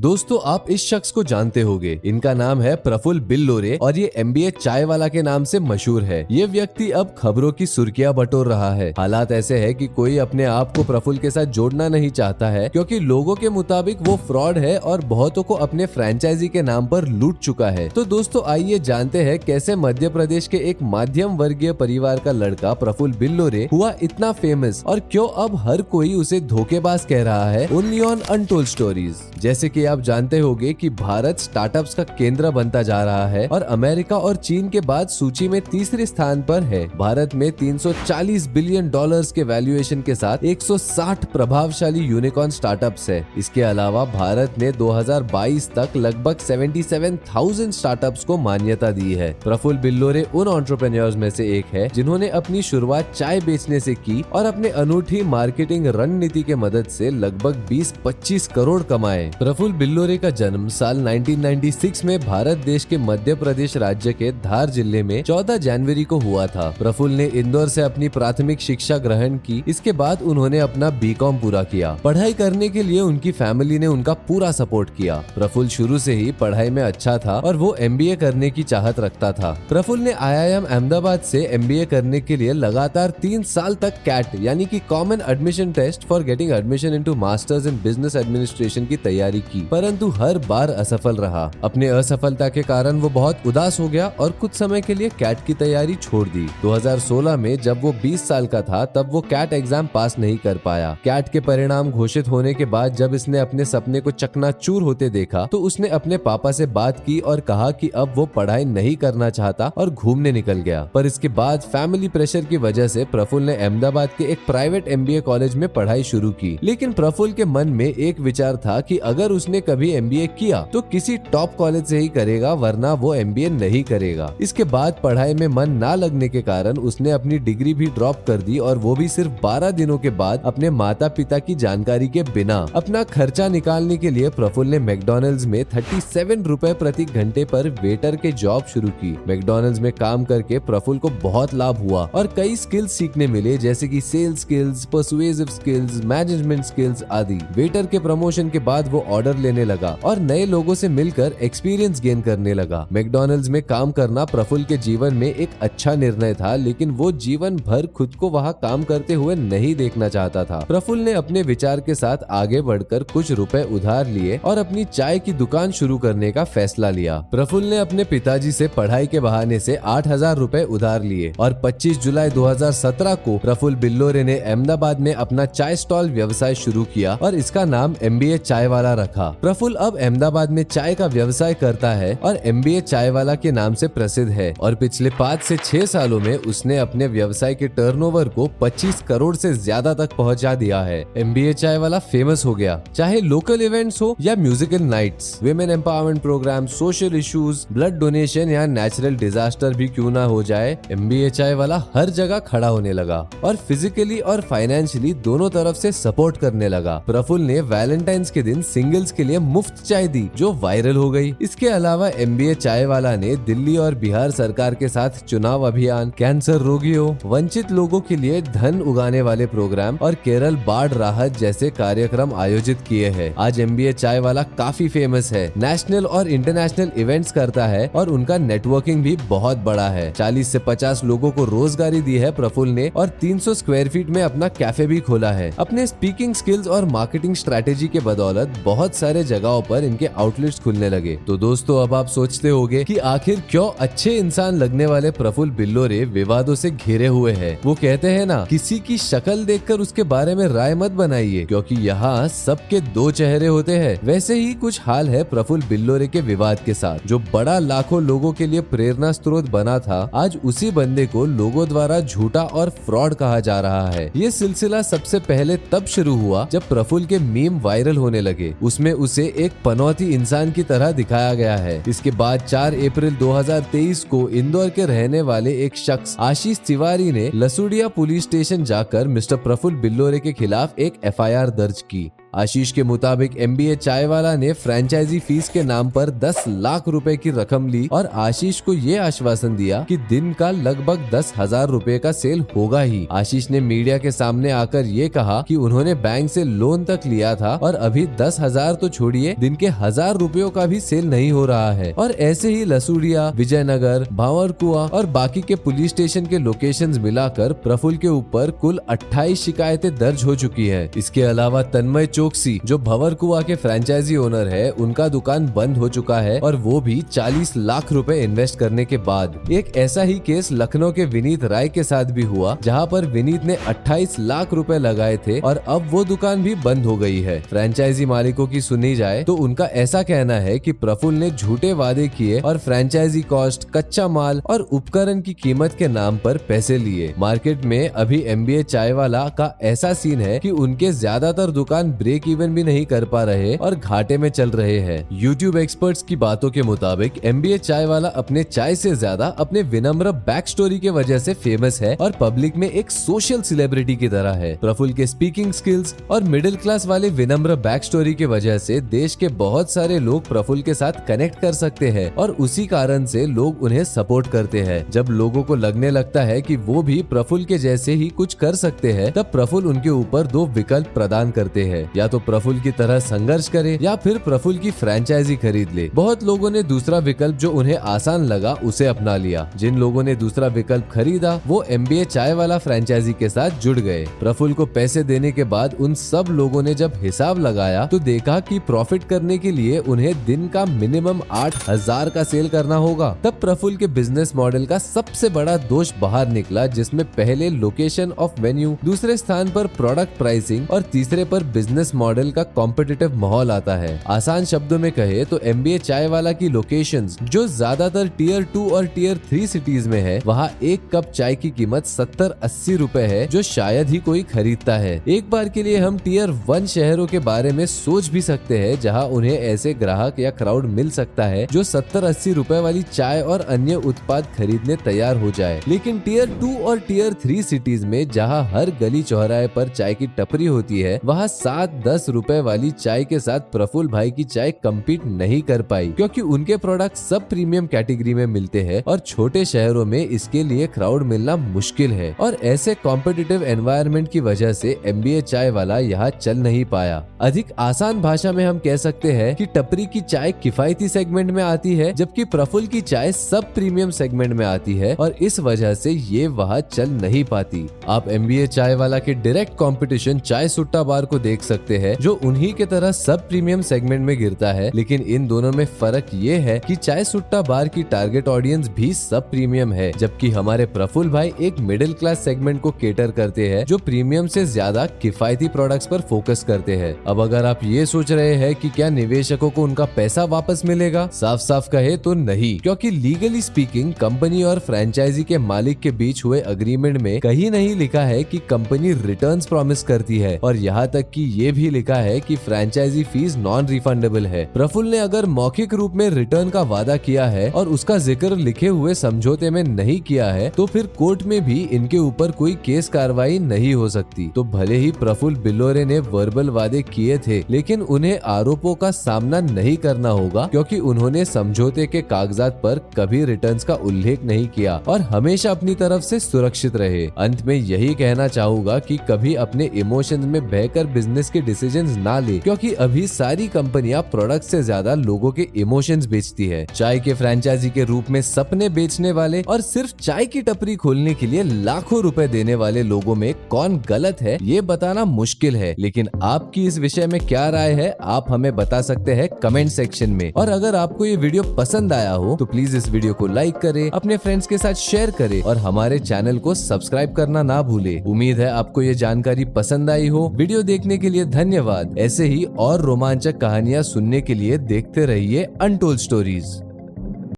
दोस्तों आप इस शख्स को जानते होंगे। इनका नाम है प्रफुल्ल बिल्लोरे और ये एमबीए चाय वाला के नाम से मशहूर है। ये व्यक्ति अब खबरों की सुर्खियां बटोर रहा है। हालात ऐसे है कि कोई अपने आप को प्रफुल्ल के साथ जोड़ना नहीं चाहता है, क्योंकि लोगों के मुताबिक वो फ्रॉड है और बहुतों को अपने फ्रेंचाइजी के नाम पर लूट चुका है। तो दोस्तों आइए जानते हैं कैसे मध्य प्रदेश के एक मध्यम वर्गीय परिवार का लड़का प्रफुल्ल बिल्लोरे हुआ इतना फेमस और क्यों अब हर कोई उसे धोखेबाज कह रहा है। Only on untold stories. जैसे कि आप जानते होंगे कि भारत स्टार्टअप्स का केंद्र बनता जा रहा है और अमेरिका और चीन के बाद सूची में तीसरे स्थान पर है। भारत में 340 बिलियन डॉलर्स के वैल्यूएशन के साथ 160 प्रभावशाली यूनिकॉर्न स्टार्टअप्स है। इसके अलावा भारत ने 2022 तक लगभग 77,000 स्टार्टअप्स को मान्यता दी है। प्रफुल्ल बिल्लोरे उन एंटरप्रेन्योर्स में से एक है जिन्होंने अपनी शुरुआत चाय बेचने से की और अपने अनूठी मार्केटिंग रणनीति के मदद से लगभग 20-25 करोड़ कमाए। प्रफुल्ल बिल्लोरे का जन्म साल 1996 में भारत देश के मध्य प्रदेश राज्य के धार जिले में 14 जनवरी को हुआ था। प्रफुल्ल ने इंदौर से अपनी प्राथमिक शिक्षा ग्रहण की। इसके बाद उन्होंने अपना बीकॉम पूरा किया। पढ़ाई करने के लिए उनकी फैमिली ने उनका पूरा सपोर्ट किया। प्रफुल्ल शुरू से ही पढ़ाई में अच्छा था और वो एमबीए करने की चाहत रखता था। प्रफुल्ल ने IIM अहमदाबाद से एमबीए करने के लिए लगातार 3 साल तक कैट यानी कि common admission test for getting admission into masters in business administration की तैयारी की, परंतु हर बार असफल रहा। अपने असफलता के कारण वो बहुत उदास हो गया और कुछ समय के लिए कैट की तैयारी छोड़ दी। 2016 में जब वो 20 साल का था तब वो कैट एग्जाम पास नहीं कर पाया। कैट के परिणाम घोषित होने के बाद जब इसने अपने सपने को चकनाचूर होते देखा तो उसने अपने पापा से बात की और कहा कि अब वो पढ़ाई नहीं करना चाहता और घूमने निकल गया। पर इसके बाद फैमिली प्रेशर की वजह से प्रफुल्ल ने अहमदाबाद के एक प्राइवेट एमबीए कॉलेज में पढ़ाई शुरू की। लेकिन प्रफुल्ल के मन में एक विचार था कि अगर उसने कभी एमबीए किया तो किसी टॉप कॉलेज से ही करेगा, वरना वो एमबीए नहीं करेगा। इसके बाद पढ़ाई में मन ना लगने के कारण उसने अपनी डिग्री भी ड्रॉप कर दी और वो भी सिर्फ 12 दिनों के बाद अपने माता पिता की जानकारी के बिना। अपना खर्चा निकालने के लिए प्रफुल्ल ने मैकडॉनल्ड्स में 37 रुपए प्रति घंटे पर वेटर के जॉब शुरू की। मैकडॉनल्ड्स में काम करके प्रफुल्ल को बहुत लाभ हुआ और कई स्किल्स सीखने मिले, जैसे कि sales skills, persuasive skills, management skills आदि। वेटर के प्रमोशन के बाद वो ऑर्डर लेने लगा और नए लोगों से मिलकर एक्सपीरियंस गेन करने लगा। मैकडॉनल्ड्स में काम करना प्रफुल्ल के जीवन में एक अच्छा निर्णय था, लेकिन वो जीवन भर खुद को वहां काम करते हुए नहीं देखना चाहता था। प्रफुल्ल ने अपने विचार के साथ आगे बढ़कर कुछ रुपए उधार लिए और अपनी चाय की दुकान शुरू करने का फैसला लिया। प्रफुल्ल ने अपने पिताजी से पढ़ाई के बहाने से 8,000 रुपए उधार लिए और 25 जुलाई 2017 को प्रफुल्ल बिल्लोरे ने अहमदाबाद में अपना चाय स्टॉल व्यवसाय शुरू किया और इसका नाम एमबीए चाय वाला रखा। प्रफुल्ल अब अहमदाबाद में चाय का व्यवसाय करता है और एमबीए चाय वाला के नाम से प्रसिद्ध है और पिछले 5 से 6 सालों में उसने अपने व्यवसाय के टर्नओवर को 25 करोड़ से ज्यादा तक पहुंचा दिया है। एमबीए चाय वाला फेमस हो गया, चाहे लोकल इवेंट्स हो या musical nights, women empowerment programme, social issues, blood donation या नेचुरल डिजास्टर भी क्यों ना हो जाए, एमबीए चाय वाला हर जगह खड़ा होने लगा और फिजिकली और फाइनेंशियली दोनों तरफ से सपोर्ट करने लगा। प्रफुल्ल ने वैलेंटाइंस के दिन सिंगल्स के लिए मुफ्त चाय दी जो वायरल हो गई। इसके अलावा एमबीए चाय वाला ने दिल्ली और बिहार सरकार के साथ चुनाव अभियान, कैंसर रोगियों, वंचित लोगों के लिए धन उगाने वाले प्रोग्राम और केरल बाढ़ राहत जैसे कार्यक्रम आयोजित किए हैं। आज एमबीए चाय वाला काफी फेमस है, नेशनल और इंटरनेशनल इवेंट्स करता है और उनका नेटवर्किंग भी बहुत बड़ा है। 40 से 50 लोगों को रोजगारी दी है प्रफुल्ल ने और 300 स्क्वायर फीट में अपना कैफे भी खोला है। अपने स्पीकिंग स्किल्स और मार्केटिंग स्ट्रेटेजी के बदौलत बहुत सारे जगहों पर इनके आउटलेट्स खुलने लगे। तो दोस्तों अब आप सोचते होंगे कि आखिर क्यों अच्छे इंसान लगने वाले प्रफुल्ल बिल्लोरे विवादों से घिरे हुए हैं। वो कहते हैं ना, किसी की शक्ल देखकर उसके बारे में राय मत बनाइए, क्योंकि यहाँ सबके 2 चेहरे होते हैं। वैसे ही कुछ हाल है प्रफुल्ल बिल्लोरे के विवाद के साथ। जो बड़ा लाखों लोगों के लिए प्रेरणा स्रोत बना था, आज उसी बंदे को लोगों द्वारा झूठा और फ्रॉड कहा जा रहा है। ये सिलसिला सबसे पहले तब शुरू हुआ जब प्रफुल्ल के मीम वायरल होने लगे। उसमें उसे एक पनौती इंसान की तरह दिखाया गया है। इसके बाद 4 अप्रैल 2023 को इंदौर के रहने वाले एक शख्स आशीष तिवारी ने लसुड़िया पुलिस स्टेशन जाकर मिस्टर प्रफुल्ल बिल्लोरे के खिलाफ एक FIR दर्ज की। आशीष के मुताबिक MBA चाय वाला ने फ्रेंचाइजी फीस के नाम पर 10 लाख रुपए की रकम ली और आशीष को ये आश्वासन दिया कि दिन का लगभग 10,000 रुपए का सेल होगा ही। आशीष ने मीडिया के सामने आकर ये कहा कि उन्होंने बैंक से लोन तक लिया था और अभी 10,000 तो छोड़िए, दिन के 1,000 रुपयों का भी सेल नहीं हो रहा है। और ऐसे ही लसूड़िया, विजयनगर, भावरकुआ और बाकी के पुलिस स्टेशन के लोकेशंस मिलाकर प्रफुल्ल के ऊपर कुल 28 शिकायतें दर्ज हो चुकी है। इसके अलावा तन्मय चौकसी जो भंवरकुआ के फ्रेंचाइजी ओनर है, उनका दुकान बंद हो चुका है और वो भी 40 लाख रुपए इन्वेस्ट करने के बाद। एक ऐसा ही केस लखनऊ के विनीत राय के साथ भी हुआ, जहां पर विनीत ने 28 लाख रुपए लगाए थे और अब वो दुकान भी बंद हो गई है। फ्रेंचाइजी मालिकों की सुनी जाए तो उनका ऐसा कहना है कि प्रफुल्ल ने झूठे वादे किए और फ्रेंचाइजी कॉस्ट, कच्चा माल और उपकरण की कीमत के नाम पर पैसे लिए। मार्केट में अभी MBA चाय वाला का ऐसा सीन है कि उनके ज्यादातर दुकान ब्रेक इवन भी नहीं कर पा रहे और घाटे में चल रहे हैं। YouTube एक्सपर्ट्स की बातों के मुताबिक MBA चाय वाला अपने चाय से ज्यादा अपने विनम्र बैक स्टोरी के वजह से फेमस है और पब्लिक में एक सोशल सेलिब्रिटी की तरह है। प्रफुल्ल के स्पीकिंग स्किल्स और मिडिल क्लास वाले विनम्र बैक स्टोरी की वजह से देश के बहुत सारे लोग प्रफुल्ल के साथ कनेक्ट कर सकते हैं और उसी कारण से लोग उन्हें सपोर्ट करते हैं। जब लोगों को लगने लगता है कि वो भी प्रफुल्ल के जैसे ही कुछ कर सकते हैं, तब प्रफुल्ल उनके ऊपर दो विकल्प प्रदान करते हैं, या तो प्रफुल्ल की तरह संघर्ष करे या फिर प्रफुल्ल की फ्रेंचाइजी खरीद ले। बहुत लोगों ने दूसरा विकल्प जो उन्हें आसान लगा उसे अपना लिया। जिन लोगों ने दूसरा विकल्प खरीदा वो MBA चाय वाला फ्रेंचाइजी के साथ जुड़ गए। प्रफुल्ल को पैसे देने के बाद उन सब लोगों ने जब हिसाब लगाया तो देखा कि प्रॉफिट करने के लिए उन्हें दिन का मिनिमम 8,000 का सेल करना होगा। तब प्रफुल्ल के बिजनेस मॉडल का सबसे बड़ा दोष बाहर निकला, जिसमें पहले लोकेशन ऑफ वेन्यू, दूसरे स्थान पर प्रोडक्ट प्राइसिंग और तीसरे पर बिजनेस मॉडल का कॉम्पिटिटिव माहौल आता है। आसान शब्दों में कहे तो MBA चाय वाला की लोकेशंस जो ज्यादातर टियर 2 और टियर 3 सिटीज में है, वहाँ एक कप चाय की कीमत 70-80 रुपए है, जो शायद ही कोई खरीदता है। एक बार के लिए हम टियर 1 शहरों के बारे में सोच भी सकते हैं, जहाँ उन्हें ऐसे ग्राहक या क्राउड मिल सकता है जो 70-80 रुपए वाली चाय और अन्य उत्पाद खरीदने तैयार हो जाए। लेकिन टियर 2 और टियर 3 सिटीज में जहाँ हर गली चौराहे पर चाय की टपरी होती है, वहाँ 7-10 रुपए वाली चाय के साथ प्रफुल्ल भाई की चाय कम्पीट नहीं कर पाई, क्योंकि उनके प्रोडक्ट सब प्रीमियम कैटेगरी में मिलते हैं और छोटे शहरों में इसके लिए क्राउड मिलना मुश्किल है। और ऐसे कॉम्पिटिटिव एनवायरनमेंट की वजह से MBA चाय वाला यहाँ चल नहीं पाया। अधिक आसान भाषा में हम कह सकते हैं कि टपरी की चाय किफायती सेगमेंट में आती है, जबकि प्रफुल्ल की चाय सब प्रीमियम सेगमेंट में आती है और इस वजह से ये वहाँ चल नहीं पाती। आप MBA चाय वाला के डायरेक्ट कंपटीशन चाय सुट्टा बार को देख सकते हैं, जो उन्हीं के तरह सब प्रीमियम सेगमेंट में गिरता है। लेकिन इन दोनों में फर्क ये है कि चाय सुट्टा बार की टारगेट ऑडियंस भी सब प्रीमियम है, जबकि हमारे प्रफुल्ल भाई एक मिडिल क्लास सेगमेंट को केटर करते हैं, जो प्रीमियम से ज्यादा किफायती प्रोडक्ट्स पर फोकस करते हैं। अब अगर आप ये सोच रहे हैं कि क्या निवेशकों को उनका पैसा वापस मिलेगा, साफ साफ कहे तो नहीं, क्योंकि लीगली स्पीकिंग कंपनी और फ्रेंचाइजी के मालिक के बीच हुए अग्रीमेंट में कहीं नहीं लिखा है कि कंपनी रिटर्न्स प्रॉमिस करती है, और यहाँ तक कि ये भी लिखा है कि फ्रेंचाइजी फीस नॉन रिफंडेबल है। प्रफुल्ल ने अगर मौखिक रूप में रिटर्न का वादा किया है और उसका जिक्र लिखे हुए समझौते में नहीं किया है, तो फिर कोर्ट में भी इनके ऊपर कोई केस कार्रवाई नहीं हो सकती। तो भले ही प्रफुल्ल बिल्लोरे ने वर्बल वादे किए थे, लेकिन उन्हें आरोपों का सामना नहीं करना होगा, क्योंकि उन्होंने समझौते के कागजात पर कभी रिटर्न्स का उल्लेख नहीं किया और हमेशा अपनी तरफ से सुरक्षित रहे। अंत में यही कहना चाहूंगा कि कभी अपने इमोशंस में बहकर बिजनेस के डिसीजंस ना ले, क्योंकि अभी सारी कंपनियां प्रोडक्ट से ज्यादा लोगों के इमोशंस बेचती है। चाय के फ्रेंचाइजी के रूप में सपने बेचने वाले और सिर्फ चाय की टपरी खोलने के लिए लाखों रुपए देने वाले लोगों में कौन गलत है ये बताना मुश्किल है। लेकिन आपकी इस विषय में क्या राय है, आप हमें बता सकते हैं कमेंट सेक्शन में। और अगर आपको ये वीडियो पसंद आया हो तो प्लीज इस वीडियो को लाइक करें, अपने फ्रेंड्स के साथ शेयर करें और हमारे चैनल को सब्सक्राइब करना ना भूले। उम्मीद है आपको ये जानकारी पसंद आई हो। वीडियो देखने के लिए धन्यवाद। ऐसे ही और रोमांचक कहानियां सुनने के लिए देखते रहिए अनटोल्ड स्टोरीज।